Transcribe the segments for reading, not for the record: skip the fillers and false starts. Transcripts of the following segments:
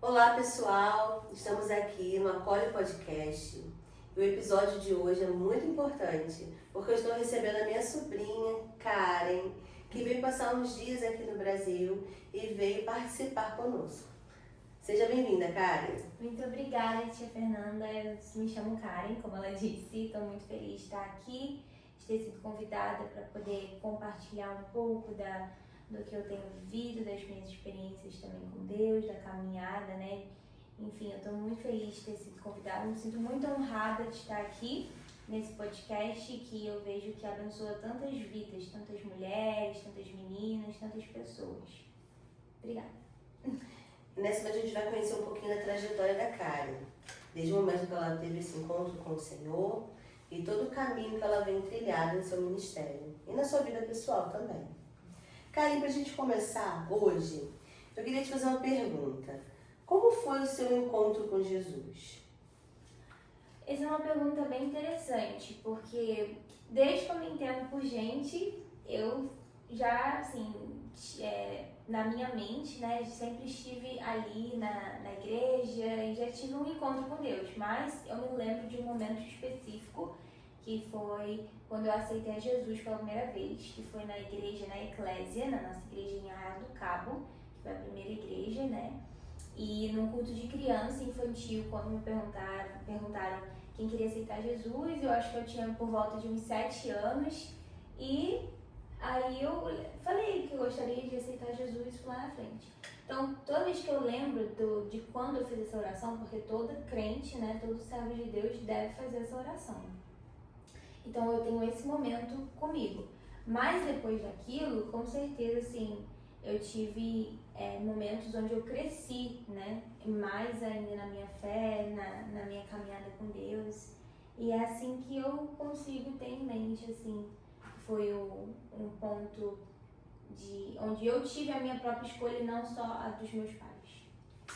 Olá pessoal, estamos aqui no Acolhe Podcast e o episódio de hoje é muito importante porque eu estou recebendo a minha sobrinha Karen, que veio passar uns dias aqui no Brasil e veio participar conosco. Seja bem-vinda, Karen. Muito obrigada, tia Fernanda. Eu me chamo Karen, como ela disse. Estou muito feliz de estar aqui, de ter sido convidada para poder compartilhar um pouco do que eu tenho vivido, das minhas experiências também com Deus, da caminhada, né? Enfim, eu estou muito feliz de ter sido convidada. Me sinto muito honrada de estar aqui nesse podcast que eu vejo que abençoa tantas vidas, tantas mulheres, tantas meninas, tantas pessoas. Obrigada. Nessa noite a gente vai conhecer um pouquinho da trajetória da Karen, desde o momento que ela teve esse encontro com o Senhor e todo o caminho que ela vem trilhado no seu ministério e na sua vida pessoal também. Karen, para a gente começar hoje, eu queria te fazer uma pergunta. Como foi o seu encontro com Jesus? Essa é uma pergunta bem interessante, porque desde que eu me entendo por gente, eu já, assim, na minha mente, né, sempre estive ali na igreja e já tive um encontro com Deus, mas eu me lembro de um momento específico que foi quando eu aceitei a Jesus pela primeira vez, que foi na igreja, na Eclésia, na nossa igreja em Arraial do Cabo, que foi a primeira igreja, né, e num culto de criança infantil, quando me perguntaram quem queria aceitar Jesus, eu acho que eu tinha por volta de uns 7 anos, e aí eu falei que eu gostaria de aceitar Jesus lá na frente. Então, toda vez que eu lembro de quando eu fiz essa oração, porque todo crente, né, todo servo de Deus deve fazer essa oração. Então, eu tenho esse momento comigo. Mas depois daquilo, com certeza, assim, eu tive momentos onde eu cresci, né, mais ainda na minha fé, na minha caminhada com Deus. E é assim que eu consigo ter em mente, assim, foi um ponto onde eu tive a minha própria escolha e não só a dos meus pais.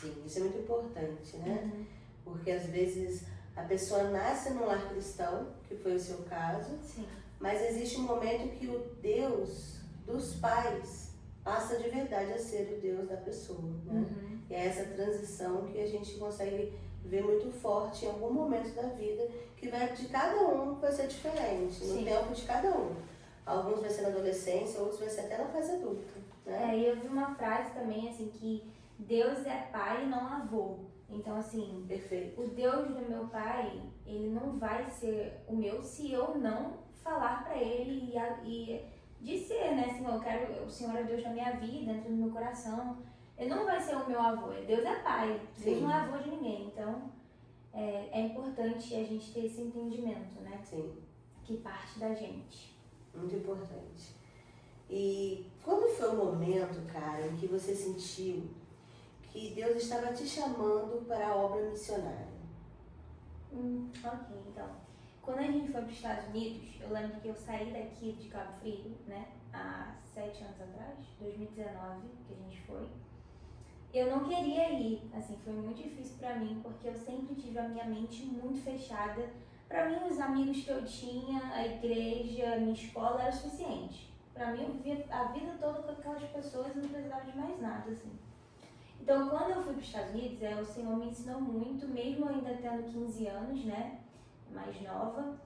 Sim, isso é muito importante, né? Porque às vezes a pessoa nasce num lar cristão, que foi o seu caso, Sim. Mas existe um momento que o Deus dos pais passa de verdade a ser o Deus da pessoa, né? E é essa transição que a gente consegue ver muito forte em algum momento da vida, que vai de cada um vai ser diferente, no tempo de cada um. Alguns vai ser na adolescência, outros vai ser até na fase adulta, né? E eu vi uma frase também, assim, que Deus é pai e não avô. Então, assim, Perfeito. O Deus do meu pai, ele não vai ser o meu se eu não falar pra ele e dizer, né, Senhor, eu quero, o Senhor é Deus da minha vida, dentro do meu coração. Ele não vai ser o meu avô, Deus é pai, Deus não é avô de ninguém. Então, é importante a gente ter esse entendimento, né? Sim. Que parte da gente. Muito importante. E quando foi o momento, cara, em que você sentiu que Deus estava te chamando para a obra missionária? Ok, então. Quando a gente foi para os Estados Unidos, eu lembro que eu saí daqui de Cabo Frio, né, há 7 anos atrás, 2019, que a gente foi. Eu não queria ir, assim, foi muito difícil para mim, porque eu sempre tive a minha mente muito fechada. Para mim, os amigos que eu tinha, a igreja, a minha escola, era o suficiente. Para mim, eu vivia a vida toda com aquelas pessoas e não precisava de mais nada, assim. Então, quando eu fui para os Estados Unidos, o Senhor me ensinou muito, mesmo ainda tendo 15 anos, né, mais nova,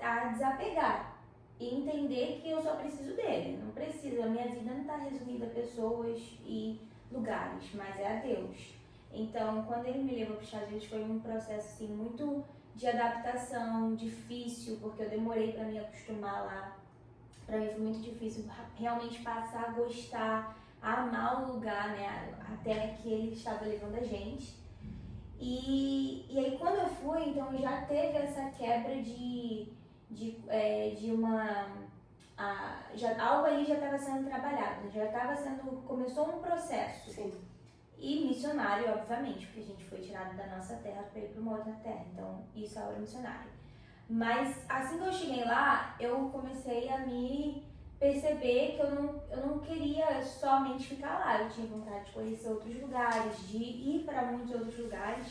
a desapegar e entender que eu só preciso dele. Não preciso, a minha vida não está resumida a pessoas e lugares, mas é a Deus. Então, quando ele me levou para os Estados Unidos, foi um processo assim, muito de adaptação, difícil, porque eu demorei para me acostumar lá. Para mim foi muito difícil realmente passar a gostar, a amar o lugar, né, até que ele estava levando a gente. E aí quando eu fui, então já teve essa quebra algo ali já estava sendo trabalhado, começou um processo. Sim. E missionário, obviamente, porque a gente foi tirado da nossa terra para ir para uma outra terra, então isso é a obra missionária. Mas assim que eu cheguei lá, eu comecei a me perceber que eu não queria somente ficar lá, eu tinha vontade de conhecer outros lugares, de ir para muitos outros lugares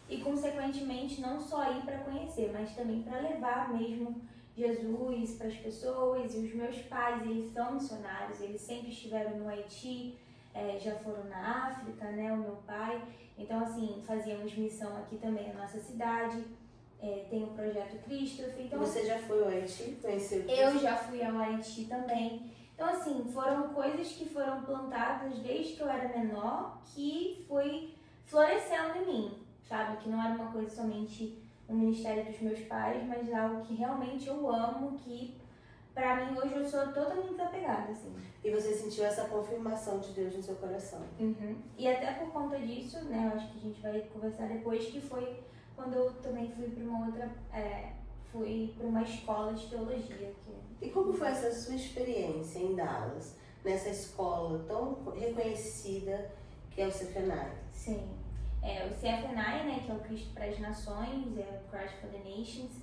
e, consequentemente, não só ir para conhecer, mas também para levar mesmo Jesus para as pessoas. E os meus pais, eles são missionários, eles sempre estiveram no Haiti, já foram na África, né, o meu pai. Então, assim, fazíamos missão aqui também na nossa cidade. Tem o Projeto Christopher. Então, você já foi ao Haiti? Conheceu? Eu já fui ao Haiti também. Então, assim, foram coisas que foram plantadas desde que eu era menor, que foi florescendo em mim, sabe? Que não era uma coisa somente o ministério dos meus pais, mas algo que realmente eu amo, que pra mim hoje eu sou totalmente desapegada, assim. E você sentiu essa confirmação de Deus no seu coração? Uhum. E até por conta disso, né, eu acho que a gente vai conversar depois, que foi quando eu também fui pra uma outra, fui pra uma escola de teologia. E como foi essa sua experiência em Dallas, nessa escola tão reconhecida que é o CFNI? Sim. O CFNI, né, que é o Cristo para as Nações, é o Christ for the Nations,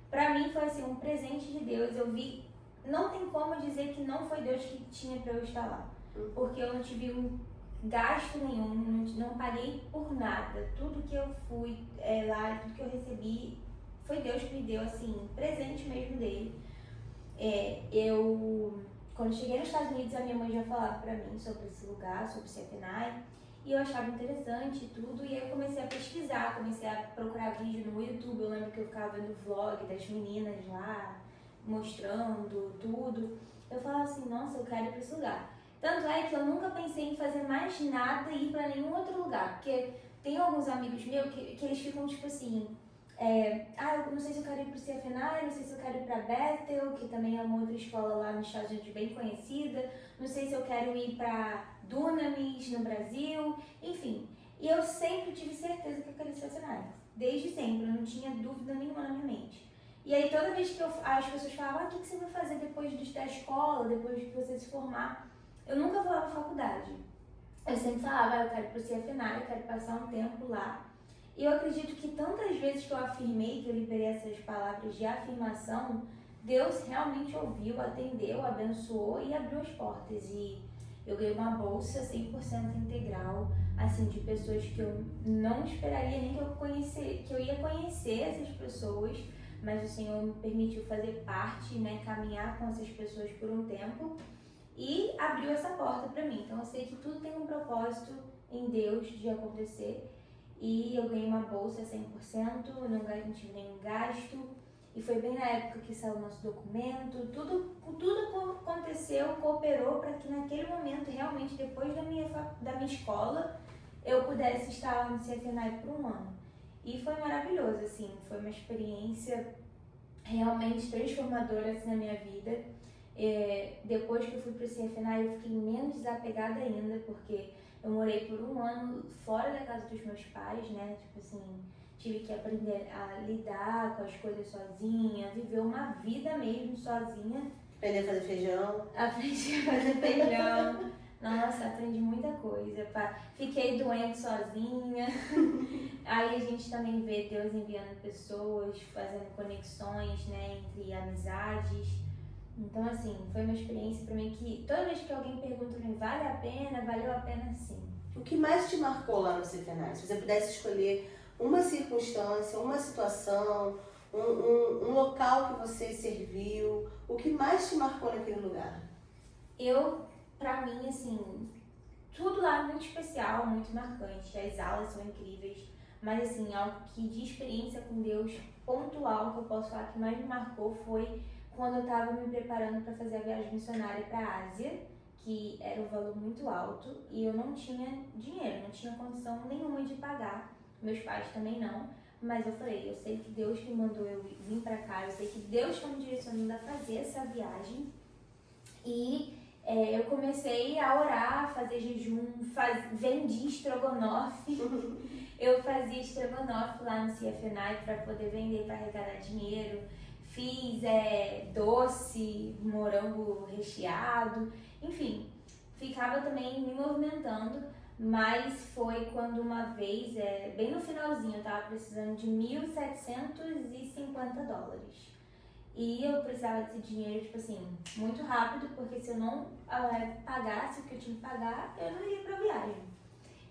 pra mim foi assim, um presente de Deus. Eu vi, não tem como dizer que não foi Deus que tinha pra eu estar lá, porque eu não tive um gasto nenhum, não paguei por nada. Tudo que eu fui lá, tudo que eu recebi, foi Deus que me deu, assim, presente mesmo dele. Quando cheguei nos Estados Unidos, a minha mãe já falava pra mim sobre esse lugar, sobre o CFNI, e eu achava interessante e tudo, e aí eu comecei a pesquisar, comecei a procurar vídeo no YouTube. Eu lembro que eu ficava vendo vlog das meninas lá, mostrando tudo. Eu falava assim, nossa, eu quero ir pra esse lugar. Tanto é que eu nunca pensei em fazer mais nada e ir pra nenhum outro lugar, porque tem alguns amigos meus que eles ficam tipo assim, eu não sei se eu quero ir pro CFNI, não sei se eu quero ir pra Bethel, que também é uma outra escola lá nos Estados Unidos bem conhecida, não sei se eu quero ir pra Dunamis, no Brasil, enfim. E eu sempre tive certeza que eu queria ir pro CFNI, desde sempre, eu não tinha dúvida nenhuma na minha mente. E aí toda vez que as pessoas falavam, o que você vai fazer depois da escola, depois de você se formar? Eu nunca falava faculdade. Eu sempre falava, eu quero ir pro CFNI, eu quero passar um tempo lá. E eu acredito que tantas vezes que eu afirmei, que eu liberei essas palavras de afirmação, Deus realmente ouviu, atendeu, abençoou e abriu as portas. E eu ganhei uma bolsa 100% integral, assim, de pessoas que eu não esperaria nem que eu ia conhecer essas pessoas, mas o Senhor me permitiu fazer parte, né, caminhar com essas pessoas por um tempo e abriu essa porta para mim. Então eu sei que tudo tem um propósito em Deus de acontecer. E eu ganhei uma bolsa 100%, não tive nenhum gasto. E foi bem na época que saiu o nosso documento. Tudo aconteceu, cooperou para que naquele momento, realmente, depois da minha escola, eu pudesse estar lá no CFNI por um ano. E foi maravilhoso, assim, foi uma experiência realmente transformadora assim, na minha vida. Depois que eu fui para o CFNI, eu fiquei menos desapegada ainda, porque eu morei por um ano fora da casa dos meus pais, né? Tipo assim, tive que aprender a lidar com as coisas sozinha, viver uma vida mesmo sozinha. Aprender a fazer feijão. Aprendi a fazer feijão. Nossa, aprendi muita coisa. Fiquei doente sozinha. Aí a gente também vê Deus enviando pessoas, fazendo conexões, né, entre amizades. Então, assim, foi uma experiência pra mim que toda vez que alguém pergunta pra mim, vale a pena? Valeu a pena sim. O que mais te marcou lá no CFNI? Se você pudesse escolher uma circunstância, uma situação, um local que você serviu, o que mais te marcou naquele lugar? Pra mim, assim, tudo lá é muito especial, muito marcante. As aulas são incríveis, mas, assim, algo que de experiência com Deus pontual que eu posso falar que mais me marcou foi quando eu estava me preparando para fazer a viagem missionária para a Ásia, que era um valor muito alto e eu não tinha dinheiro, não tinha condição nenhuma de pagar, meus pais também não, mas eu falei, eu sei que Deus me mandou eu vir para cá, eu sei que Deus está me direcionando a fazer essa viagem e eu comecei a orar, a fazer jejum, vendi estrogonofe, eu fazia estrogonofe lá no CFNI para poder vender, para arrecadar dinheiro. Fiz doce, morango recheado, enfim, ficava também me movimentando, mas foi quando uma vez, bem no finalzinho, eu tava precisando de $1.750. E eu precisava desse dinheiro, tipo assim, muito rápido, porque se eu não pagasse o que eu tinha que pagar, eu não iria pra viagem.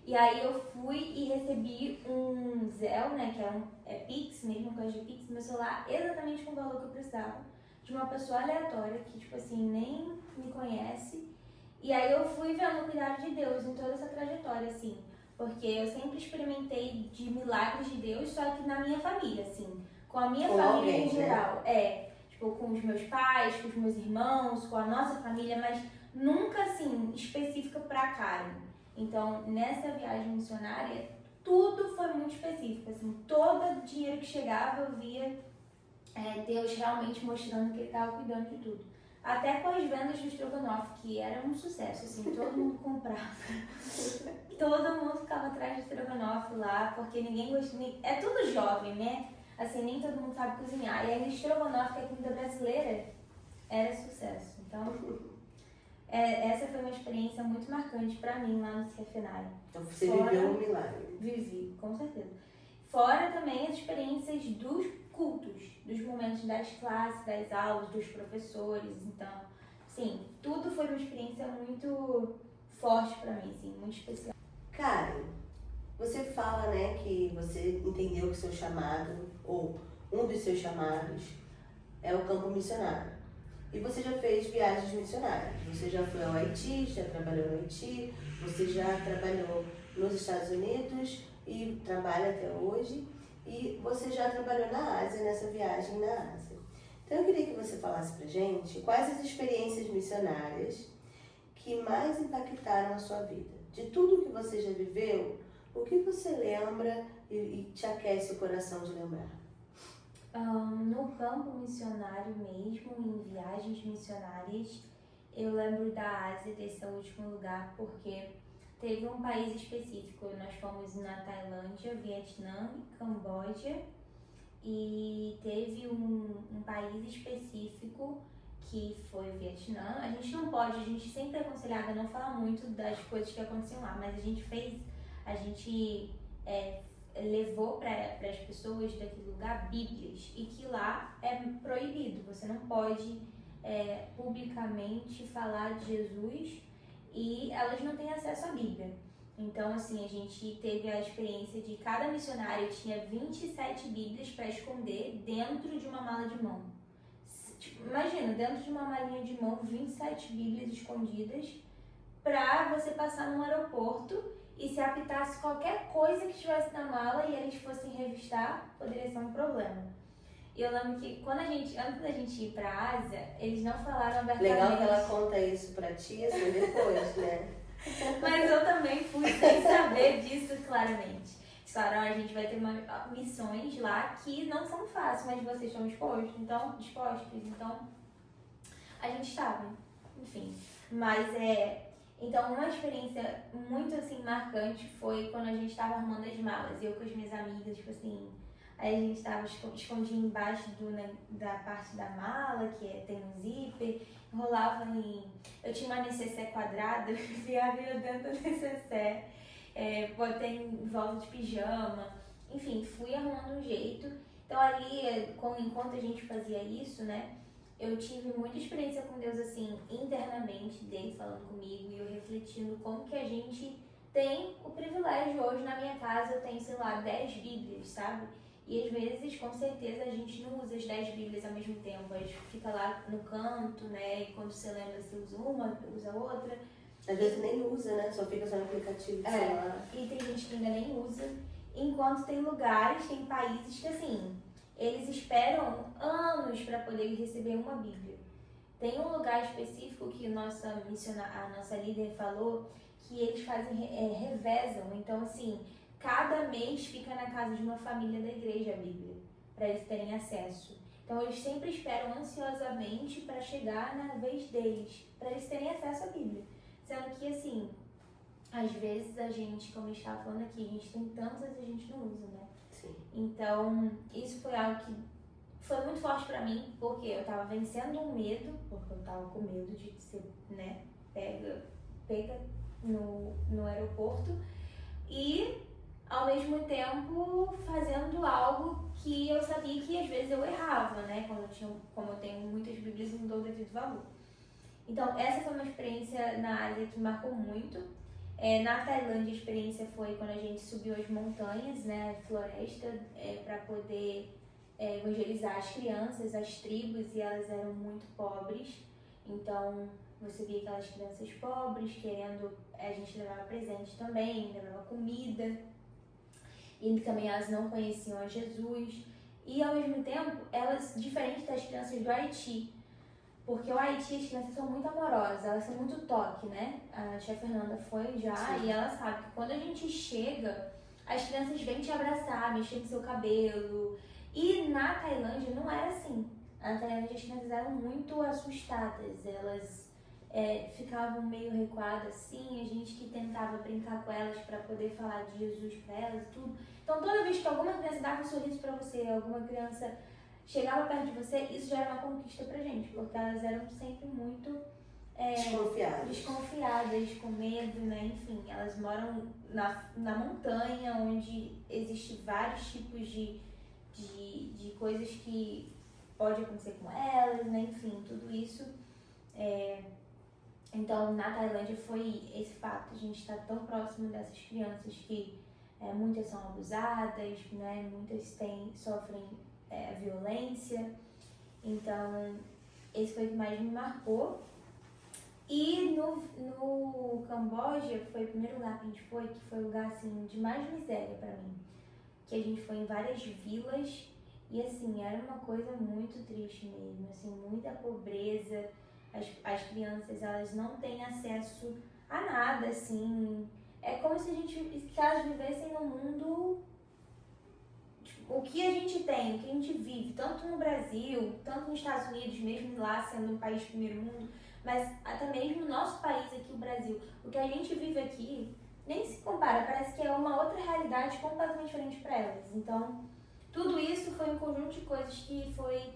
E aí eu fui e recebi um Zelle, né, que é Pix mesmo, coisa de Pix, no meu celular, exatamente com o valor que eu precisava, de uma pessoa aleatória, que tipo assim, nem me conhece, E aí eu fui vendo o cuidado de Deus em toda essa trajetória, assim. Porque eu sempre experimentei de milagres de Deus, só que na minha família, assim. Com a minha família alguém, em geral. Tipo, com os meus pais, com os meus irmãos, com a nossa família, mas nunca, assim, específica pra Karen. Então, nessa viagem missionária, tudo foi muito específico, assim. Todo dinheiro que chegava, eu via Deus realmente mostrando que ele estava cuidando de tudo. Até com as vendas do estrogonofe, que era um sucesso, assim, todo mundo comprava. Todo mundo ficava atrás do estrogonofe lá, porque ninguém gosta. É tudo jovem, né? Assim, nem todo mundo sabe cozinhar. E aí, estrogonofe, que é comida brasileira, era sucesso. Então, essa foi uma experiência muito marcante pra mim lá no Cefenário. Então você viveu um milagre. Vivi, com certeza. Fora também as experiências dos cultos, dos momentos das classes, das aulas, dos professores. Então, sim, tudo foi uma experiência muito forte pra mim, assim, muito especial. Karen, você fala, né, que você entendeu que seu chamado, ou um dos seus chamados, é o campo missionário. E você já fez viagens missionárias. Você já foi ao Haiti, já trabalhou no Haiti, você já trabalhou nos Estados Unidos e trabalha até hoje. E você já trabalhou na Ásia, nessa viagem na Ásia. Então eu queria que você falasse pra gente quais as experiências missionárias que mais impactaram a sua vida. De tudo que você já viveu, o que você lembra e te aquece o coração de lembrar? No campo missionário mesmo, em viagens missionárias, eu lembro da Ásia, desse último lugar, porque teve um país específico. Nós fomos na Tailândia, Vietnã, Camboja, e teve um país específico que foi o Vietnã. A gente sempre é aconselhada a não falar muito das coisas que aconteciam lá, mas a gente levou para as pessoas daquele lugar Bíblias, e que lá é proibido, você não pode publicamente falar de Jesus e elas não têm acesso à Bíblia. Então, assim, a gente teve a experiência de cada missionário tinha 27 Bíblias para esconder dentro de uma mala de mão. Imagina, dentro de uma malinha de mão, 27 Bíblias escondidas para você passar num aeroporto. E se apitasse qualquer coisa que estivesse na mala e eles fossem revistar, poderia ser um problema. E eu lembro que antes da gente ir pra Ásia, eles não falaram abertamente. Legal que ela conta isso pra ti, assim, depois, né? Mas eu também fui sem saber disso claramente. Eles falaram, a gente vai ter missões lá que não são fáceis, mas vocês estão dispostos, então a gente estava, enfim. Mas então, uma experiência muito, assim, marcante foi quando a gente estava arrumando as malas. Eu com as minhas amigas, tipo assim, aí a gente estava escondida embaixo da parte da mala, tem um zíper, eu tinha uma necessaire quadrada, eu enfiava dentro da necessaire, botei em volta de pijama, enfim, fui arrumando um jeito. Então, ali, enquanto a gente fazia isso, né, eu tive muita experiência com Deus, assim, internamente, dele falando comigo e eu refletindo como que a gente tem o privilégio. Hoje na minha casa eu tenho, sei lá, 10 Bíblias, sabe? E às vezes, com certeza, a gente não usa as 10 Bíblias ao mesmo tempo. A gente fica lá no canto, né? E quando você lembra, você usa uma, usa outra. Às vezes nem usa, né? Só fica só no aplicativo do celular. E tem gente que ainda nem usa. Enquanto tem lugares, tem países que, assim, eles esperam anos para poder receber uma Bíblia. Tem um lugar específico que a nossa líder falou que eles revezam. Então, assim, cada mês fica na casa de uma família da igreja a Bíblia, para eles terem acesso. Então, eles sempre esperam ansiosamente para chegar na vez deles, para eles terem acesso à Bíblia. Sendo que, assim, às vezes a gente, como a gente estava falando aqui, a gente tem tantas e a gente não usa, né? Sim. Então, isso foi algo que foi muito forte pra mim, porque eu tava vencendo um medo, porque eu tava com medo de ser, né, pega no aeroporto, e ao mesmo tempo fazendo algo que eu sabia que às vezes eu errava, né, como eu tenho muitas Bíblias e não dou o devido valor. Então, essa foi uma experiência na Ásia que marcou muito. Na Tailândia, a experiência foi quando a gente subiu as montanhas, né, a floresta, para poder evangelizar as crianças, as tribos, e elas eram muito pobres. Então, você via aquelas crianças pobres querendo, a gente levava presente também, levava comida, e também elas não conheciam a Jesus. E ao mesmo tempo, elas, diferente das crianças do Haiti, porque o Haiti as crianças são muito amorosas, elas são muito toque, né? A tia Fernanda foi já. Sim. E ela sabe que quando a gente chega, as crianças vêm te abraçar, mexer no seu cabelo. E na Tailândia não era assim. Na Tailândia as crianças eram muito assustadas, elas ficavam meio recuadas assim, a gente que tentava brincar com elas para poder falar de Jesus para elas e tudo. Então toda vez que alguma criança dava um sorriso para você, alguma criança chegava perto de você, isso já era uma conquista pra gente, porque elas eram sempre muito desconfiadas, com medo, né? Enfim, elas moram na montanha, onde existem vários tipos de coisas que pode acontecer com elas, né? Enfim, tudo isso. Então, na Tailândia foi esse fato, a gente estar tão próximo dessas crianças que muitas são abusadas, né? Muitas sofrem violência. Então, esse foi o que mais me marcou. E no Camboja foi o primeiro lugar que a gente foi, que foi o lugar assim de mais miséria pra mim. Que a gente foi em várias vilas e assim, era uma coisa muito triste mesmo, assim, muita pobreza. As crianças, elas não têm acesso a nada, assim. É como se elas vivessem num mundo, o que a gente tem, o que a gente vive, tanto no Brasil, tanto nos Estados Unidos, mesmo lá sendo um país de primeiro mundo, mas até mesmo no nosso país aqui, o Brasil, o que a gente vive aqui nem se compara, parece que é uma outra realidade completamente diferente para elas. Então, tudo isso foi um conjunto de coisas que foi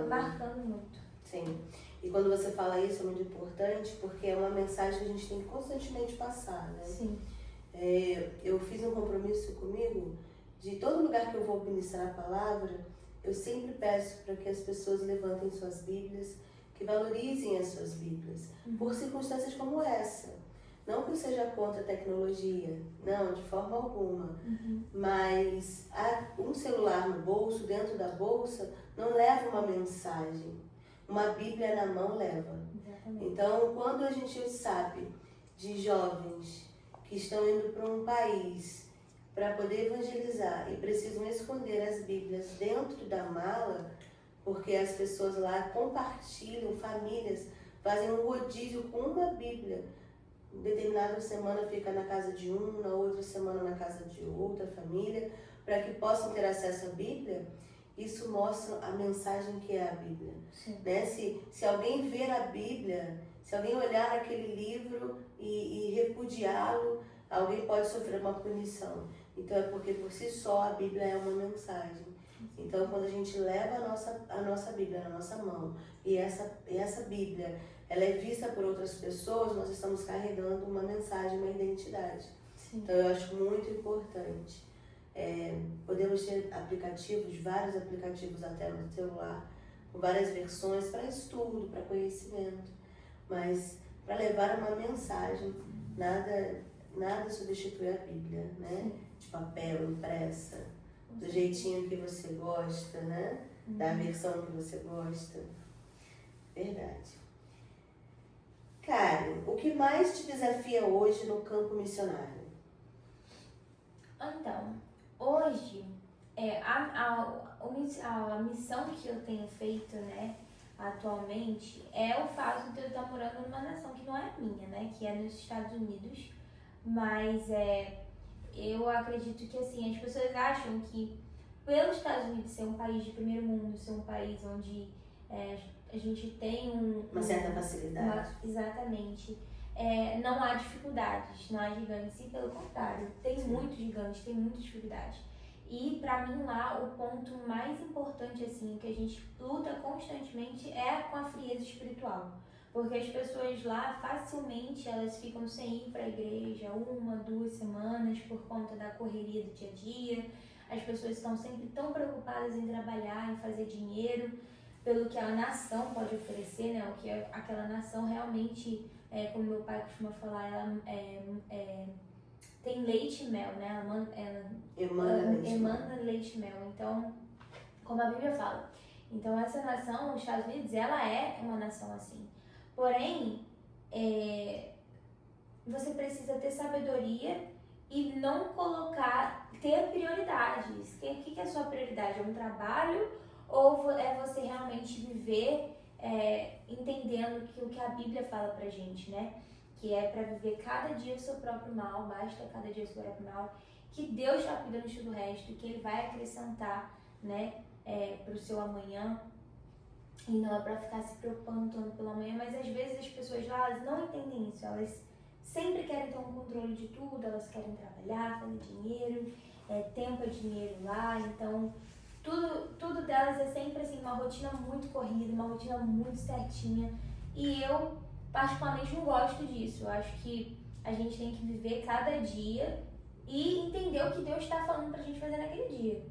marcando muito. Sim. E quando você fala isso é muito importante, porque é uma mensagem que a gente tem que constantemente passar, né? Sim. Eu fiz um compromisso comigo de todo lugar que eu vou ministrar a palavra, eu sempre peço para que as pessoas levantem suas Bíblias, que valorizem as suas Bíblias, por circunstâncias como essa. Não que eu seja contra a tecnologia, não, de forma alguma. Mas um celular no bolso, dentro da bolsa, não leva uma mensagem. Uma Bíblia na mão leva. Exatamente. Então, quando a gente sabe de jovens que estão indo para um país para poder evangelizar e precisam esconder as Bíblias dentro da mala, porque as pessoas lá compartilham, famílias fazem um rodízio com uma Bíblia. Determinada semana fica na casa de um, na outra semana na casa de outra família, para que possam ter acesso à Bíblia. Isso mostra a mensagem que é a Bíblia. Né? Se alguém ver a Bíblia, se alguém olhar aquele livro e repudiá-lo, alguém pode sofrer uma punição. Então é porque por si só a Bíblia é uma mensagem. Então quando a gente leva a nossa Bíblia na nossa mão e essa Bíblia ela é vista por outras pessoas, nós estamos carregando uma mensagem, uma identidade. Sim. Então eu acho muito importante. Podemos ter aplicativos, vários aplicativos até no celular, com várias versões para estudo, para conhecimento, mas para levar uma mensagem, nada substitui a Bíblia, né? De papel, impressa, do jeitinho que você gosta, né? Da versão que você gosta. Verdade. Karen, o que mais te desafia hoje no campo missionário? Então, hoje, a missão que eu tenho feito, né, atualmente, é o fato de eu estar morando numa nação que não é minha, né, que é nos Estados Unidos, mas eu acredito que, assim, as pessoas acham que pelos Estados Unidos ser um país de primeiro mundo, ser um país onde a gente tem uma certa facilidade. Exatamente. Não há dificuldades, não há gigantes, e pelo contrário, tem muitos gigantes, tem muita dificuldade. E pra mim lá, o ponto mais importante, assim, que a gente luta constantemente é com a frieza espiritual. Porque as pessoas lá, facilmente, elas ficam sem ir pra igreja 1, 2 semanas por conta da correria do dia a dia. As pessoas estão sempre tão preocupadas em trabalhar, em fazer dinheiro, pelo que a nação pode oferecer, né? O que aquela nação realmente, como meu pai costuma falar, ela tem leite e mel, né? Ela emana leite e mel. Então, como a Bíblia fala, Então essa nação, os Estados Unidos, ela é uma nação assim. Porém, você precisa ter sabedoria e não ter prioridades. O que é a sua prioridade? É um trabalho ou é você realmente viver entendendo que o que a Bíblia fala pra gente, né? Que é pra viver cada dia o seu próprio mal, basta cada dia o seu próprio mal, que Deus está cuidando de tudo o resto, que Ele vai acrescentar, né, pro seu amanhã. E não é pra ficar se preocupando tanto pelo amanhã, mas às vezes as pessoas lá, elas não entendem isso, elas sempre querem ter um controle de tudo, elas querem trabalhar, fazer dinheiro, tempo é dinheiro lá, então tudo delas é sempre assim, uma rotina muito corrida, uma rotina muito certinha. E eu particularmente não gosto disso. Eu acho que a gente tem que viver cada dia e entender o que Deus está falando pra gente fazer naquele dia.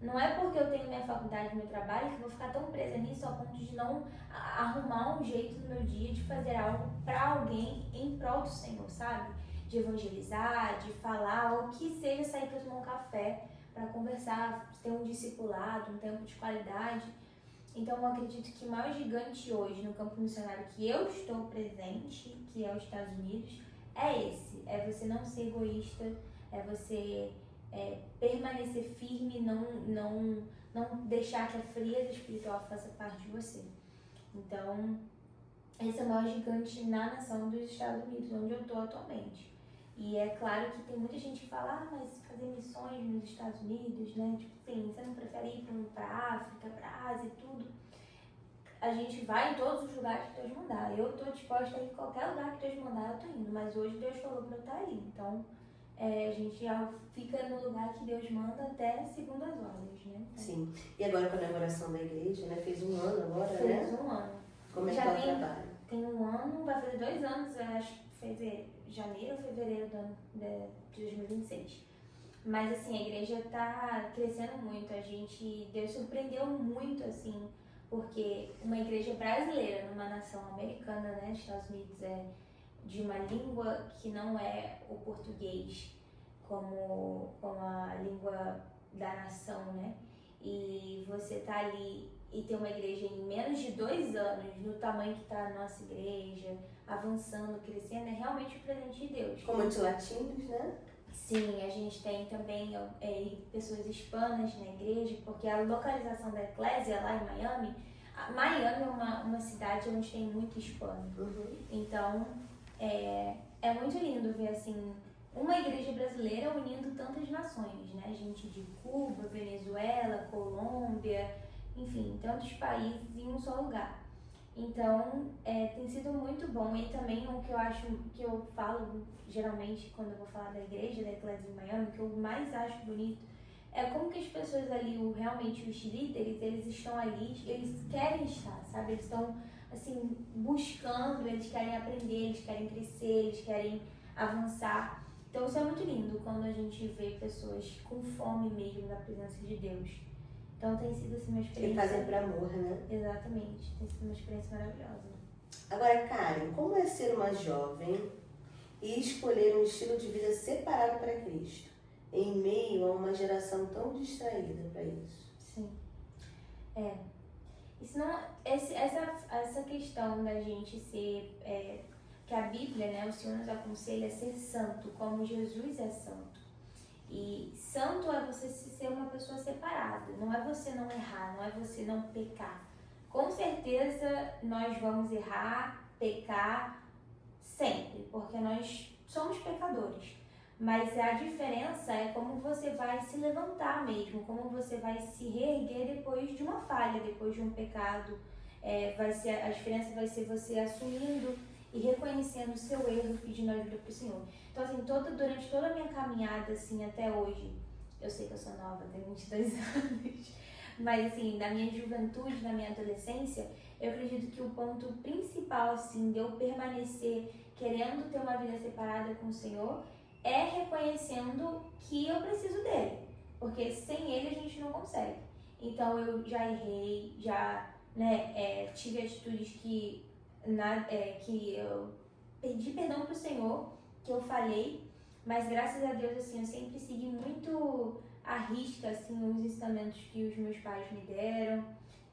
Não é porque eu tenho minha faculdade, meu trabalho, que eu vou ficar tão presa nisso ao ponto de não arrumar um jeito no meu dia de fazer algo pra alguém em prol do Senhor, sabe? De evangelizar, de falar, ou que seja sair pra tomar um café, para conversar, ter um discipulado, um tempo de qualidade. Então eu acredito que o maior gigante hoje no campo missionário que eu estou presente, que é os Estados Unidos, é esse. É você não ser egoísta, é você permanecer firme, não deixar que a frieza espiritual faça parte de você. Então, esse é o maior gigante na nação dos Estados Unidos, onde eu estou atualmente. E é claro que tem muita gente que fala, mas fazer missões nos Estados Unidos, né? Tipo assim, você não prefere ir pra África, pra Ásia e tudo? A gente vai em todos os lugares que Deus mandar. Eu tô disposta a ir em qualquer lugar que Deus mandar, eu tô indo. Mas hoje Deus falou pra eu estar aí. Então, a gente já fica no lugar que Deus manda até segundo as ordens, né? Então, sim. E agora com a inauguração da igreja, né? Fez 1 ano agora, fez né? Fez 1 ano. Como é que tá o trabalho? Tem 1 ano, vai fazer 2 anos, acho que fez janeiro ou fevereiro de 2026. Mas assim, a igreja tá crescendo muito, Deus surpreendeu muito, assim, porque uma igreja brasileira numa nação americana, né, Estados Unidos, de uma língua que não é o português como a língua da nação, né, e você tá ali e ter uma igreja em menos de 2 anos, no tamanho que está a nossa igreja, avançando, crescendo, é realmente um presente de Deus. Com muitos latinos, né? Sim, a gente tem também pessoas hispanas na igreja, porque a localização da eclésia lá em Miami, Miami é uma cidade onde tem muito hispano. Uhum. Então, é muito lindo ver assim, uma igreja brasileira unindo tantas nações, né? Gente de Cuba, Venezuela, Colômbia, enfim, tantos países em um só lugar. Então, tem sido muito bom. E também o que eu falo geralmente quando eu vou falar da igreja, da Eclésia em Miami, que eu mais acho bonito, é como que as pessoas ali, realmente os líderes, eles estão ali, eles querem estar, sabe? Eles estão, assim, buscando, eles querem aprender, eles querem crescer, eles querem avançar. Então, isso é muito lindo quando a gente vê pessoas com fome mesmo da presença de Deus. Então tem sido assim uma experiência. E fazem por amor, né? Exatamente, tem sido uma experiência maravilhosa. Agora, Karen, como é ser uma jovem e escolher um estilo de vida separado para Cristo, em meio a uma geração tão distraída para isso? Sim. Isso não, essa questão da gente ser, que a Bíblia, né, o Senhor nos aconselha a ser santo, como Jesus é santo. E santo é você ser uma pessoa separada, não é você não errar, não é você não pecar. Com certeza nós vamos errar, pecar sempre, porque nós somos pecadores. Mas a diferença é como você vai se levantar mesmo, como você vai se reerguer depois de uma falha, depois de um pecado. A diferença vai ser você assumindo e reconhecendo o seu erro, pedindo ajuda pro Senhor. Então, assim, durante toda a minha caminhada, assim, até hoje, eu sei que eu sou nova, tenho 22 anos, mas, assim, na minha juventude, na minha adolescência, eu acredito que o ponto principal, assim, de eu permanecer querendo ter uma vida separada com o Senhor, é reconhecendo que eu preciso dele, porque sem ele a gente não consegue. Então, eu já errei, tive atitudes que eu pedi perdão pro Senhor, que eu falei, mas graças a Deus, assim, eu sempre segui muito à risca, assim, os ensinamentos que os meus pais me deram,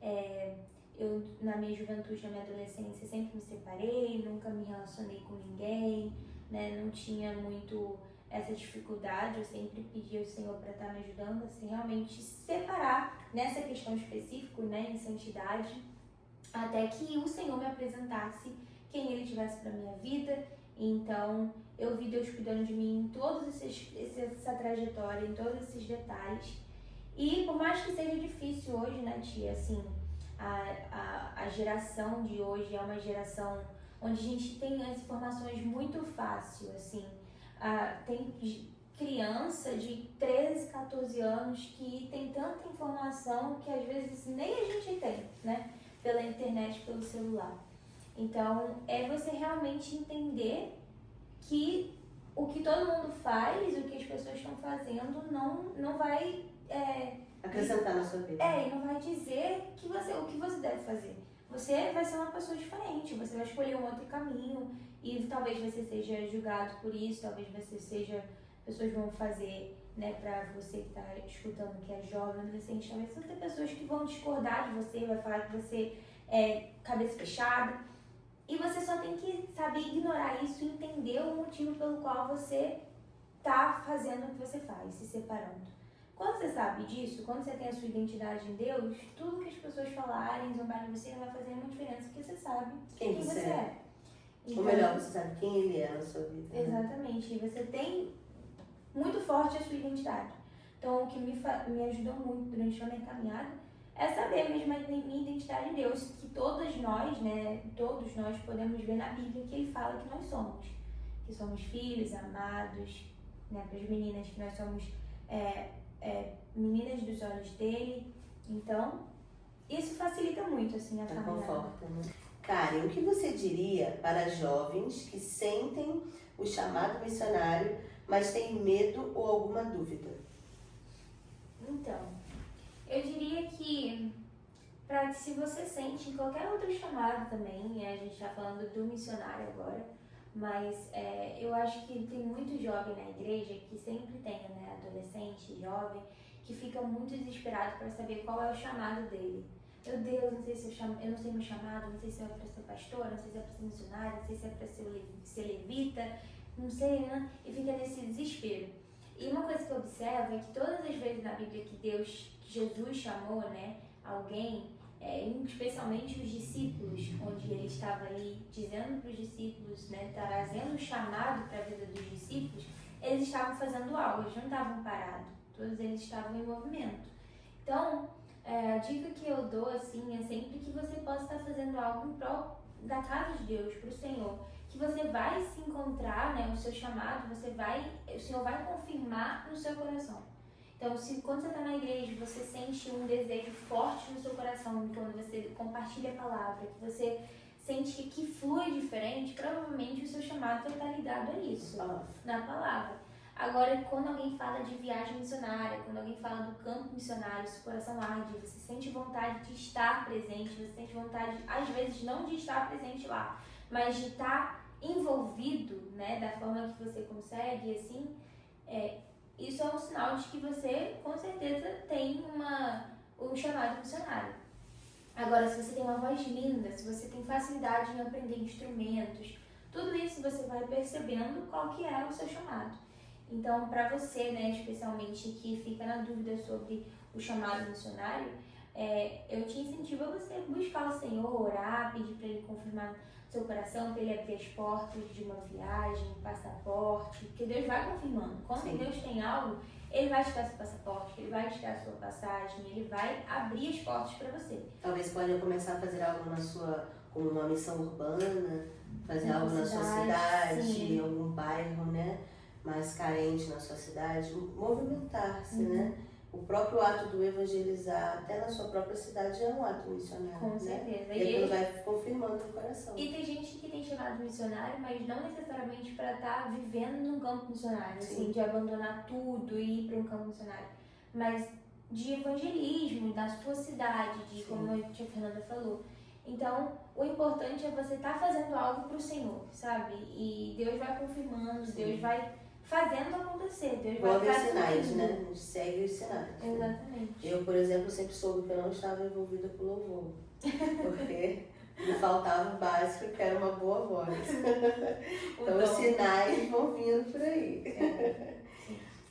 Eu, na minha juventude, na minha adolescência, sempre me separei, nunca me relacionei com ninguém, né? Não tinha muito essa dificuldade, eu sempre pedi ao Senhor para estar me ajudando, assim, realmente se separar nessa questão específica, né, em santidade, até que o Senhor me apresentasse quem Ele tivesse para minha vida. Então, eu vi Deus cuidando de mim em toda essa trajetória, em todos esses detalhes. E por mais que seja difícil hoje, né, tia, assim, a geração de hoje é uma geração onde a gente tem as informações muito fácil, assim. Tem criança de 13, 14 anos que tem tanta informação que às vezes nem a gente tem, né? Pela internet, pelo celular. Então, é você realmente entender que o que todo mundo faz, o que as pessoas estão fazendo, não vai... acrescentar na sua vida. E não vai dizer o que você deve fazer. Você vai ser uma pessoa diferente, você vai escolher um outro caminho e talvez você seja julgado por isso, talvez você seja... Pessoas vão fazer, né, pra você que tá escutando, que é jovem, adolescente, talvez vão ter pessoas que vão discordar de você, vai falar que você é cabeça fechada. E você só tem que saber ignorar isso e entender o motivo pelo qual você tá fazendo o que você faz, se separando. Quando você sabe disso, quando você tem a sua identidade em Deus, tudo que as pessoas falarem, zombar de você, não vai fazer nenhuma diferença, porque você sabe quem você é. Então, ou melhor, você sabe quem Ele é na sua vida. Exatamente. E você tem muito forte a sua identidade. Então, o que me ajudou muito durante a minha caminhada é saber mesmo a minha identidade em Deus, que todos nós podemos ver na Bíblia que Ele fala que nós somos. Que somos filhos, amados, né, para as meninas, que nós somos meninas dos olhos dele. Então, isso facilita muito, assim, a caminhada. Conforta, né? Karen, o que você diria para jovens que sentem o chamado missionário, mas têm medo ou alguma dúvida? Então, eu diria que se você sente em qualquer outro chamado também, a gente está falando do missionário agora, mas eu acho que tem muito jovem na igreja que sempre tem, né, adolescente, jovem, que fica muito desesperado para saber qual é o chamado dele. Meu Deus, não sei se eu não sei meu chamado, não sei se é para ser pastor, não sei se é para ser missionário, não sei se é para ser levita, não sei, né? E fica nesse desespero. E uma coisa que eu observo é que todas as vezes na Bíblia que Jesus chamou, né, alguém, especialmente os discípulos, onde ele estava ali dizendo para os discípulos, né, trazendo o chamado para a vida dos discípulos, eles estavam fazendo algo, eles não estavam parados, todos eles estavam em movimento. Então, a dica que eu dou, assim, é sempre que você possa estar fazendo algo em prol da casa de Deus, para o Senhor, que você vai se encontrar, né, o seu chamado, o Senhor vai confirmar no seu coração. Então, quando você está na igreja, você sente um desejo forte no seu coração, quando você compartilha a palavra, que você sente que flui diferente, provavelmente o seu chamado vai estar ligado a isso, na palavra. Agora, quando alguém fala de viagem missionária, quando alguém fala do campo missionário, seu coração arde, você sente vontade de estar presente, você sente vontade, às vezes, não de estar presente lá, mas de estar envolvido, né, da forma que você consegue, assim, isso é um sinal de que você, com certeza, tem um chamado missionário. Agora, se você tem uma voz linda, se você tem facilidade em aprender instrumentos, tudo isso você vai percebendo qual que é o seu chamado. Então, para você, né, especialmente que fica na dúvida sobre o chamado missionário, eu te incentivo a você buscar o Senhor, orar, pedir para Ele confirmar seu coração, para Ele abrir as portas de uma viagem, passaporte, porque Deus vai confirmando. Quando Sim. Deus tem algo, Ele vai te dar seu passaporte, Ele vai te dar sua passagem, Ele vai abrir as portas para você. Talvez pode começar a fazer algo como uma missão urbana, fazer algo na sua cidade, em algum bairro, né, mais carente na sua cidade, movimentar-se, né? O próprio ato do evangelizar, até na sua própria cidade, é um ato missionário. Com né? certeza. E aquilo vai confirmando no coração. E tem gente que tem chamado missionário, mas não necessariamente para estar vivendo num campo missionário, assim, de abandonar tudo e ir para um campo missionário. Mas de evangelismo, da sua cidade, de como a tia Fernanda falou. Então, o importante é você estar fazendo algo para o Senhor, sabe? E Deus vai confirmando, Deus vai fazendo acontecer. Deus Igual vai os fazer sinais, tudo. né? A gente segue os sinais. Exatamente. Eu, por exemplo, sempre soube que eu não estava envolvida com louvor. Porque me faltava o básico, que era uma boa voz. Então os sinais vão vindo por aí.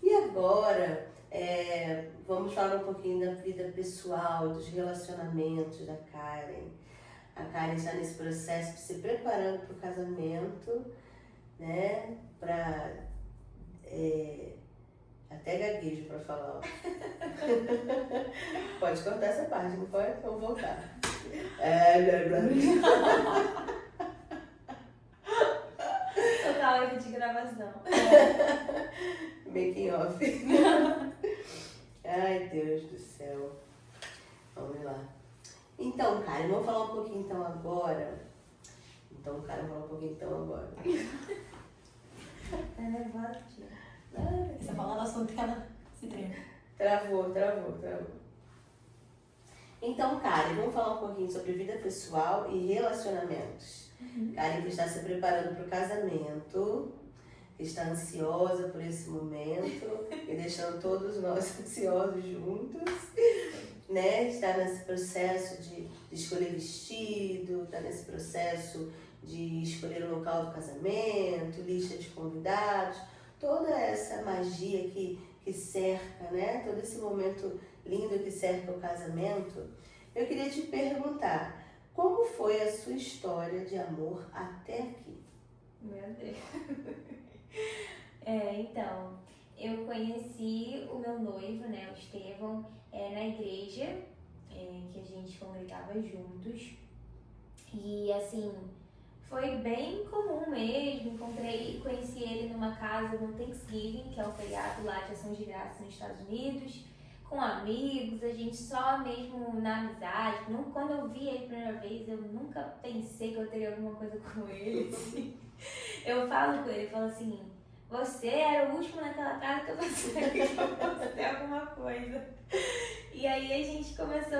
E agora, vamos falar um pouquinho da vida pessoal, dos relacionamentos da Karen. A Karen está nesse processo de se preparando para o casamento, né? Até gaguejo para falar. Pode cortar essa parte, não pode? Vamos voltar. Total erro de gravação. Making off. Ai, Deus do céu. Vamos lá. Então, Karen, vamos falar um pouquinho então agora. Tá nervosa, tia? Você fala do assunto que ela se trema. Travou. Então, Karen, vamos falar um pouquinho sobre vida pessoal e relacionamentos. Karen que está se preparando para o casamento, que está ansiosa por esse momento e deixando todos nós ansiosos juntos, né? Está nesse processo de escolher vestido, está nesse processo de escolher o local do casamento, lista de convidados, toda essa magia que cerca, né? Todo esse momento lindo que cerca o casamento. Eu queria te perguntar, como foi a sua história de amor até aqui? Meu Deus. Então, eu conheci o meu noivo, né, o Estevão, na igreja, que a gente congregava juntos. E assim, foi bem comum mesmo. Conheci ele numa casa no Thanksgiving, que é o feriado lá de Ação de Graças nos Estados Unidos, com amigos, a gente só mesmo na amizade. Quando eu vi ele a primeira vez, eu nunca pensei que eu teria alguma coisa com ele, assim. Eu falo com ele, eu falo assim, você era o último naquela casa que eu pensei que eu fosse ter alguma coisa. E aí a gente começou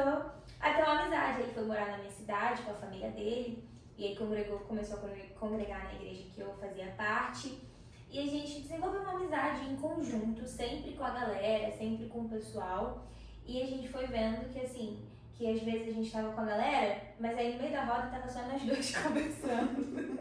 a ter uma amizade. Ele foi morar na minha cidade com a família dele. E aí começou a congregar na igreja que eu fazia parte. E a gente desenvolveu uma amizade em conjunto, sempre com a galera, sempre com o pessoal. E a gente foi vendo que assim, que às vezes a gente tava com a galera, mas aí no meio da roda tava só nós dois conversando.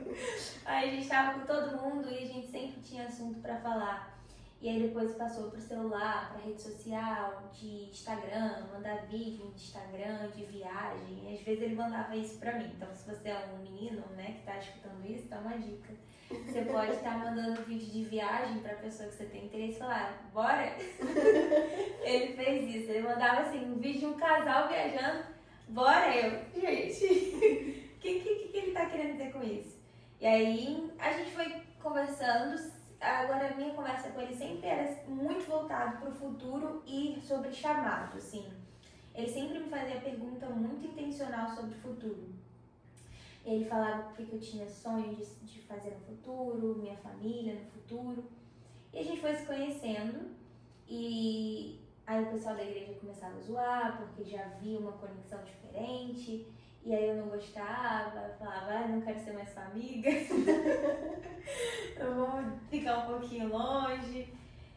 Aí a gente tava com todo mundo e a gente sempre tinha assunto pra falar. E aí depois passou pro celular, pra rede social, de Instagram, mandar vídeo de Instagram, de viagem. E às vezes ele mandava isso pra mim. Então se você é um menino, né, que tá escutando isso, dá uma dica. Você pode estar mandando vídeo de viagem pra pessoa que você tem interesse e falar, bora? Ele fez isso, ele mandava assim, um vídeo de um casal viajando, bora eu. Gente, o que ele tá querendo dizer com isso? E aí a gente foi conversando. Agora, a minha conversa com ele sempre era muito voltado para o futuro e sobre chamado, assim. Ele sempre me fazia pergunta muito intencional sobre o futuro. Ele falava o que eu tinha sonho de fazer no futuro, minha família no futuro. E a gente foi se conhecendo e aí o pessoal da igreja começava a zoar porque já via uma conexão diferente. E aí eu não gostava, falava, não quero ser mais sua amiga, vamos ficar um pouquinho longe.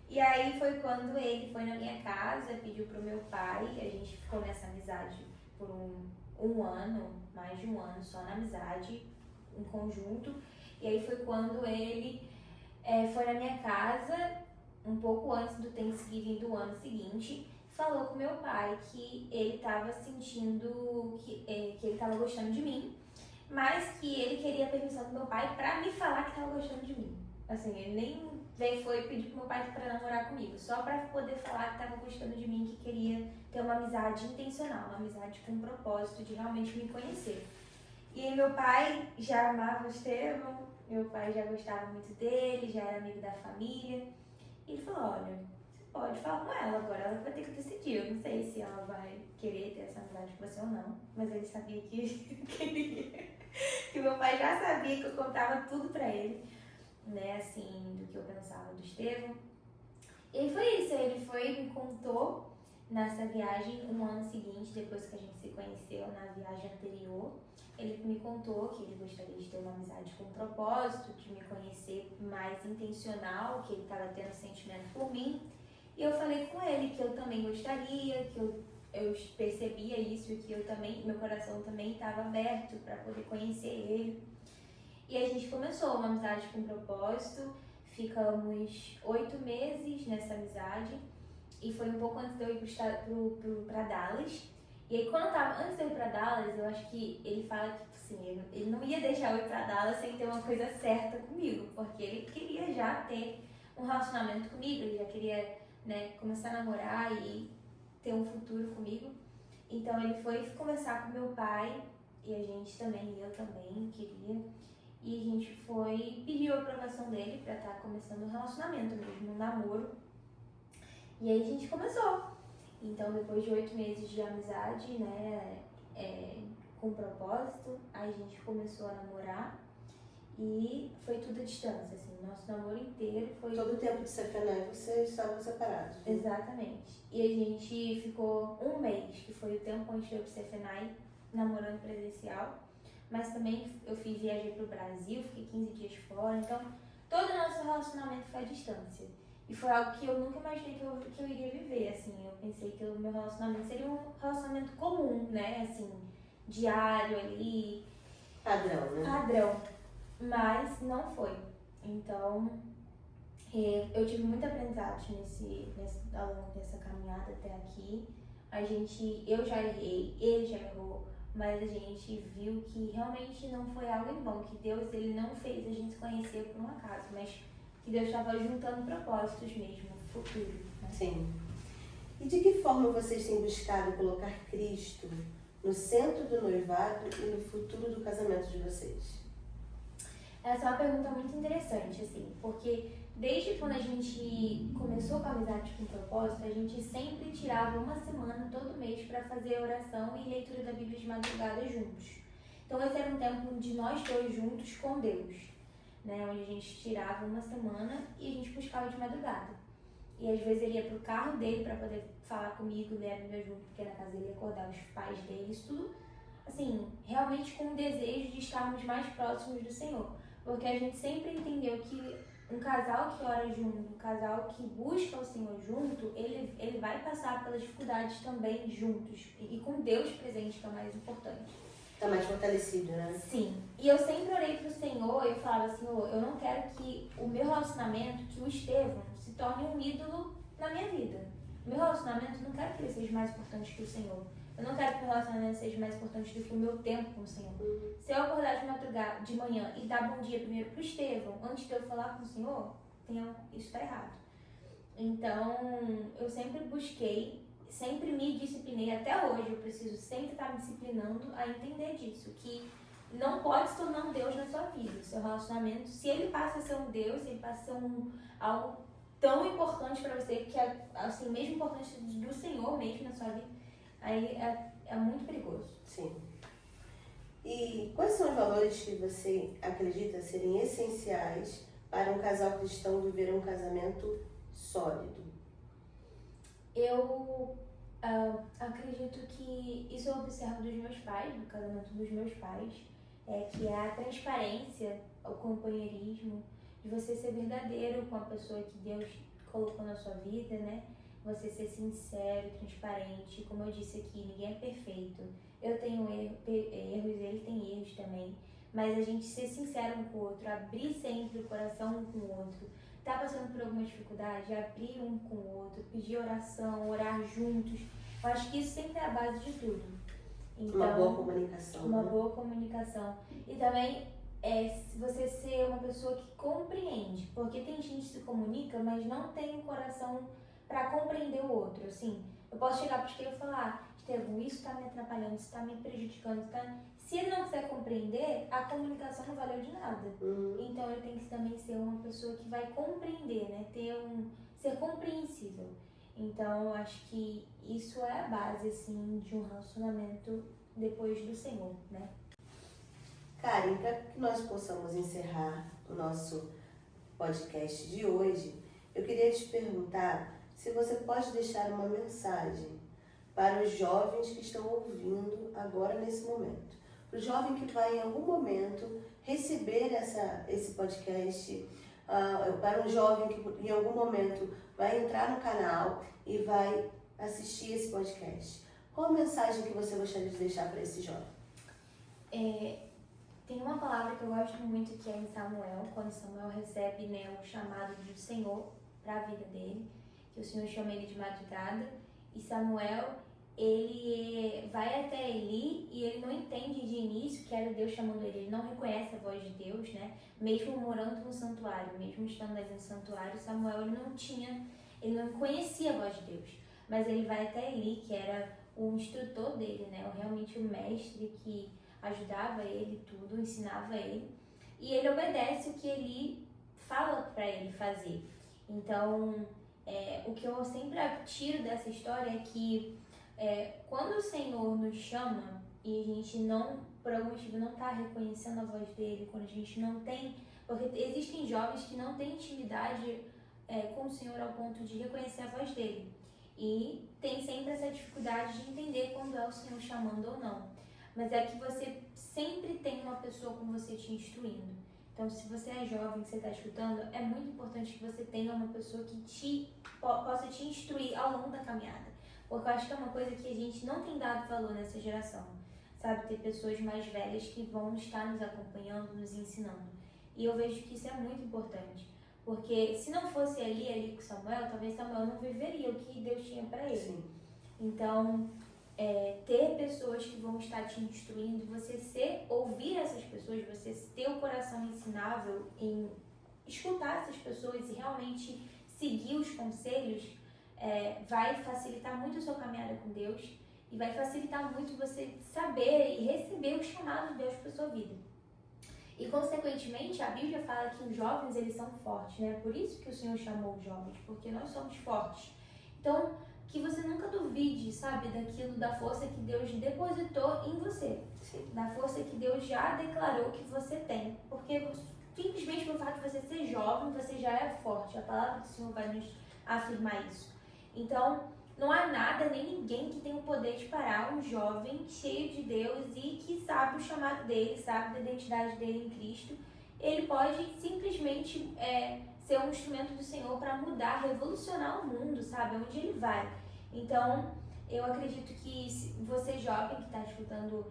E aí foi quando ele foi na minha casa, pediu pro meu pai, a gente ficou nessa amizade por um ano, mais de um ano só na amizade, em conjunto. E aí foi quando ele foi na minha casa, um pouco antes do Thanksgiving do ano seguinte, falou com meu pai que ele estava sentindo que ele estava gostando de mim, mas que ele queria a permissão do meu pai para me falar que estava gostando de mim. Assim, ele nem foi pedir pro meu pai para namorar comigo, só para poder falar que estava gostando de mim, que queria ter uma amizade intencional, uma amizade com um propósito de realmente me conhecer. E aí meu pai já amava o Estevão, meu pai já gostava muito dele, já era amigo da família, e ele falou, olha, pode falar com ela, agora ela vai ter que decidir. Eu não sei se ela vai querer ter essa amizade com você ou não, mas ele sabia que queria. Que meu pai já sabia que eu contava tudo pra ele, né, assim, do que eu pensava do Estevão. E aí foi isso, ele foi e me contou nessa viagem, um ano seguinte, depois que a gente se conheceu, na viagem anterior. ele me contou que ele gostaria de ter uma amizade com propósito, de me conhecer mais intencional, que ele estava tendo sentimento por mim. E eu falei com ele que eu também gostaria, que eu percebia isso, que eu também, meu coração também estava aberto para poder conhecer ele. E a gente começou uma amizade com propósito, ficamos 8 meses nessa amizade, e foi um pouco antes de eu ir para Dallas. E aí, antes de eu ir para Dallas, eu acho que ele fala que assim, ele não ia deixar eu ir para Dallas sem ter uma coisa certa comigo, porque ele queria já ter um relacionamento comigo, ele já queria, né, começar a namorar e ter um futuro comigo. Então ele foi conversar com meu pai, e a gente também, eu também queria, e a gente foi pedir a aprovação dele para estar começando um relacionamento mesmo, um namoro. E aí a gente começou. Então depois de 8 meses de amizade, né, com propósito, a gente começou a namorar. E foi tudo à distância, assim, nosso namoro inteiro foi... Todo o tempo de Sefenai vocês estavam separados. Né? Exatamente. E a gente ficou 1 mês, que foi o tempo antes de eu ir pro Sefenai, namorando presencial. Mas também eu viajei pro Brasil, fiquei 15 dias fora, então todo o nosso relacionamento foi à distância. E foi algo que eu nunca imaginei que eu iria viver, assim, eu pensei que o meu relacionamento seria um relacionamento comum, né, assim, diário ali. Padrão, né? Padrão. Mas não foi. Então, eu tive muito aprendizado ao longo dessa caminhada até aqui. Eu já errei, ele já errou, mas a gente viu que realmente não foi algo em vão, que Deus ele não fez a gente se conhecer por um acaso, mas que Deus estava juntando propósitos mesmo, futuro. Né? Sim. E de que forma vocês têm buscado colocar Cristo no centro do noivado e no futuro do casamento de vocês? Essa é uma pergunta muito interessante, assim, porque desde quando a gente começou com a amizade com propósito, a gente sempre tirava uma semana todo mês para fazer oração e leitura da Bíblia de madrugada juntos. Então esse era um tempo de nós dois juntos com Deus, né, onde a gente tirava uma semana e a gente buscava de madrugada. E às vezes ele ia pro carro dele para poder falar comigo, ler a Bíblia junto, porque na casa ele ia acordar os pais deles, tudo assim, realmente com o desejo de estarmos mais próximos do Senhor. Porque a gente sempre entendeu que um casal que ora junto, um casal que busca o Senhor junto, ele vai passar pelas dificuldades também juntos. E com Deus presente, que é o mais importante. Tá mais fortalecido, né? Sim. E eu sempre orei pro Senhor, eu falava, Senhor, eu não quero que o meu relacionamento, que o Estevão, se torne um ídolo na minha vida. O meu relacionamento, não quero que ele seja mais importante que o Senhor. Eu não quero que o relacionamento seja mais importante do que o meu tempo com o Senhor. Se eu acordar de madrugada, de manhã e dar bom dia primeiro pro Estevão, antes de eu falar com o Senhor, isso tá errado. Então, eu sempre busquei, sempre me disciplinei, até hoje eu preciso sempre estar me disciplinando a entender disso, que não pode se tornar um Deus na sua vida. O seu relacionamento, se ele passa a ser um Deus, se ele passa a ser algo tão importante para você, que é assim, mesmo importante do Senhor mesmo na sua vida, aí é muito perigoso. Sim. E quais são os valores que você acredita serem essenciais para um casal cristão viver um casamento sólido? Eu acredito que isso eu observo dos meus pais, no casamento dos meus pais, que é a transparência, o companheirismo, de você ser verdadeiro com a pessoa que Deus colocou na sua vida, né? Você ser sincero, transparente. Como eu disse aqui, ninguém é perfeito. Eu tenho erros, ele tem erros também. Mas a gente ser sincero um com o outro, abrir sempre o coração um com o outro. Tá passando por alguma dificuldade, abrir um com o outro, pedir oração, orar juntos. Eu acho que isso sempre é a base de tudo. Então, uma boa comunicação. Uma boa comunicação. E também você ser uma pessoa que compreende. Porque tem gente que se comunica, mas não tem um coração para compreender o outro, assim. Eu posso chegar para o Estevão e falar, Estevão, isso está me atrapalhando, isso está me prejudicando, Se ele não quiser compreender, a comunicação não valeu de nada. Então ele tem que também ser uma pessoa que vai compreender, né? Ser compreensível. Então eu acho que isso é a base, assim, de um relacionamento depois do Senhor, né? Karen, para que nós possamos encerrar o nosso podcast de hoje, eu queria te perguntar se você pode deixar uma mensagem para os jovens que estão ouvindo agora nesse momento. para o jovem que vai em algum momento receber esse podcast, para um jovem que em algum momento vai entrar no canal e vai assistir esse podcast? Qual a mensagem que você gostaria de deixar para esse jovem? Tem uma palavra que eu gosto muito que é em Samuel, quando Samuel recebe, né, o chamado do Senhor para a vida dele, que o Senhor chama ele de madrugada, e Samuel, ele vai até Eli e ele não entende de início que era Deus chamando ele, ele não reconhece a voz de Deus, né, mesmo morando no santuário, mesmo estando ali no santuário, Samuel ele não conhecia a voz de Deus, mas ele vai até Eli, que era o instrutor dele, né, realmente o mestre que ajudava ele tudo, ensinava ele, e ele obedece o que Eli fala para ele fazer. Então, o que eu sempre tiro dessa história é que quando o Senhor nos chama e a gente não, por algum motivo, não está reconhecendo a voz dele, quando a gente não tem, porque existem jovens que não têm intimidade com o Senhor ao ponto de reconhecer a voz dele, e tem sempre essa dificuldade de entender quando é o Senhor chamando ou não. Mas é que você sempre tem uma pessoa com você te instruindo. Então, se você é jovem, que você está escutando, é muito importante que você tenha uma pessoa que possa te instruir ao longo da caminhada. Porque eu acho que é uma coisa que a gente não tem dado valor nessa geração. Sabe, ter pessoas mais velhas que vão estar nos acompanhando, nos ensinando. E eu vejo que isso é muito importante. Porque se não fosse ali com Samuel, talvez Samuel não viveria o que Deus tinha para ele. Sim. Então, ter pessoas que vão estar te instruindo, você ouvir essas pessoas, você ter o coração ensinável em escutar essas pessoas e realmente seguir os conselhos, vai facilitar muito a sua caminhada com Deus e vai facilitar muito você saber e receber o chamado de Deus para sua vida. E, consequentemente, a Bíblia fala que os jovens, eles são fortes, né? Por isso que o Senhor chamou os jovens, porque nós somos fortes. Então, que você nunca duvide, sabe, daquilo, da força que Deus depositou em você. Sim. Da força que Deus já declarou que você tem. Porque simplesmente pelo fato de você ser jovem, você já é forte. A palavra do Senhor vai nos afirmar isso. Então, não há nada nem ninguém que tenha o poder de parar um jovem cheio de Deus e que sabe o chamado dele, sabe da identidade dele em Cristo. Ele pode simplesmente ser um instrumento do Senhor para mudar, revolucionar o mundo, sabe? Onde ele vai. Então, eu acredito que você jovem que está escutando,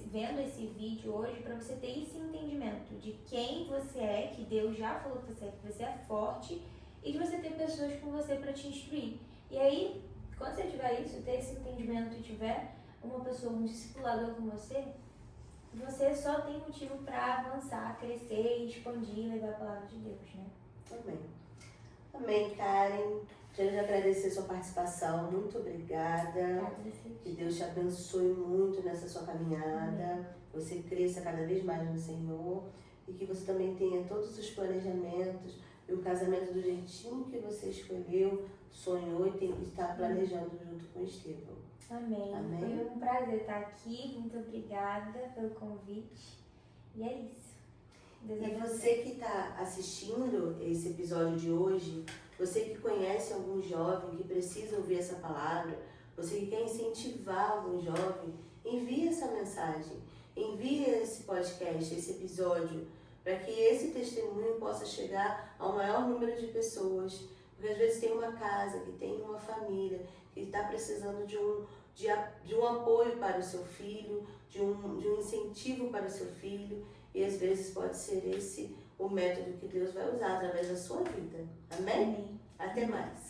vendo esse vídeo hoje, para você ter esse entendimento de quem você é, que Deus já falou que você é forte, e de você ter pessoas com você para te instruir. E aí, quando você tiver isso, ter esse entendimento e tiver uma pessoa, um discipulador com você só tem motivo para avançar, crescer, expandir, levar a palavra de Deus, né? Amém. Amém, Karen. Quero agradecer a sua participação. Muito obrigada. Que Deus te abençoe muito nessa sua caminhada. Você cresça cada vez mais no Senhor. E que você também tenha todos os planejamentos e o casamento do jeitinho que você escolheu, sonhou e está planejando junto com o Estevão. Amém. Amém. Foi um prazer estar aqui. Muito obrigada pelo convite. E é isso. Deus E abençoe. você que está assistindo esse episódio de hoje, você que conhece algum jovem que precisa ouvir essa palavra, você que quer incentivar algum jovem, envie essa mensagem, envie esse podcast, esse episódio, para que esse testemunho possa chegar ao maior número de pessoas. Porque às vezes tem uma casa, que tem uma família, que está precisando de um apoio para o seu filho, de um incentivo para o seu filho, e às vezes pode ser esse o método que Deus vai usar através da sua vida. Amém? Amém. Até mais.